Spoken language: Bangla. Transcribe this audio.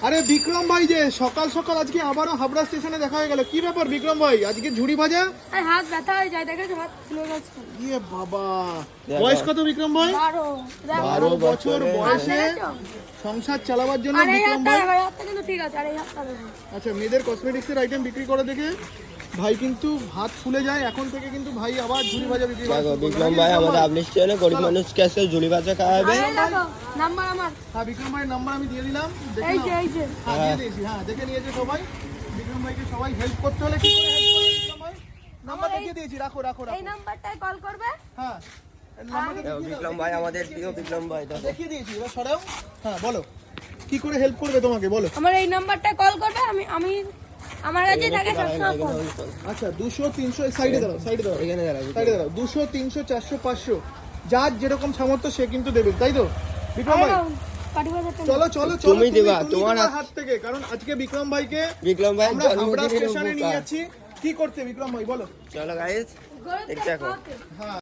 আরে বিক্রম ভাই যে সকাল সকাল আজকে আবারও হাবড়া স্টেশনে দেখা হয়ে গেল, কি ব্যাপার বিক্রম ভাই? আজকে ঝুড়ি ভাজা? আরে হাত ব্যথা হয়ে যায়, দেখেছো হাত ফুলে গেছে। ইয়ে বাবা, বয়স কত বিক্রম ভাই? 12 বছর বয়সে সংসার চালাবার জন্য আরে বিক্রম ভাই। হাতটা কিন্তু ঠিক আছে, আরে হাতটা দেখো। আচ্ছা, মেয়েদের কসমেটিক্সের আইটেম বিক্রি করে দেখে ভাই কিন্তু হাত ফুলে যায়। এখন থেকে কিন্তু ভাই আবার ঝুড়ি ভাজা বিক্রি করে। বিক্রম ভাই আমাদের আপনি স্টেশনে গরিব মানুষকে আজকে ঝুড়ি ভাজা খাওয়াবে। আরে দেখো নাম্বার আমার। হ্যাঁ, বিক্রম ভাইয়ের নাম্বার আমি দিয়ে দিলাম, দেখে এই নাও। যে এই যে হ্যাঁ, দিয়ে দিয়েছি। হ্যাঁ, দেখে নিয়েছে সবাই। বিক্রম ভাইকে সবাই হেল্প করতে হলে কি করে হেল্প করবে বিক্রম ভাই? নাম্বার দেখিয়ে দিয়েছি, রাখো রাখো এই রাখো। নাম্বারটায় কল করবে। হ্যাঁ, নাম্বারটা দেখিয়ে দাও, বিক্রম ভাই আমাদের প্রিয় বিক্রম ভাই দেখো। দেখিয়ে দিয়েছি, এবার সরাও। হ্যাঁ, বলো কি করে হেল্প করবে তোমাকে, বলো। আমার এই নাম্বারটায় কল করবে, আমি আমার কাছে থাকে সবসময় ফোন। আচ্ছা, 200 300 সাইডে দাঁড়াও, সাইডে দাঁড়াও, এখানে দাঁড়াও। সাইডে দাঁড়াও। 200 300 400 500 যার যেরকম সামর্থ্য সে কিন্তু দেবে, তাই তো বিক্রম ভাই? পাটি বাজার চলো চলো চলো, তুমি দিবা, তোমার হাত থেকে, কারণ আজকে বিক্রম ভাইকে বিক্রম ভাই আমরা হাবড়া স্টেশনে নিয়ে যাচ্ছি। কি করতে বিক্রম ভাই, বলো। চলো গাইস, দেখতে থাকো। হ্যাঁ।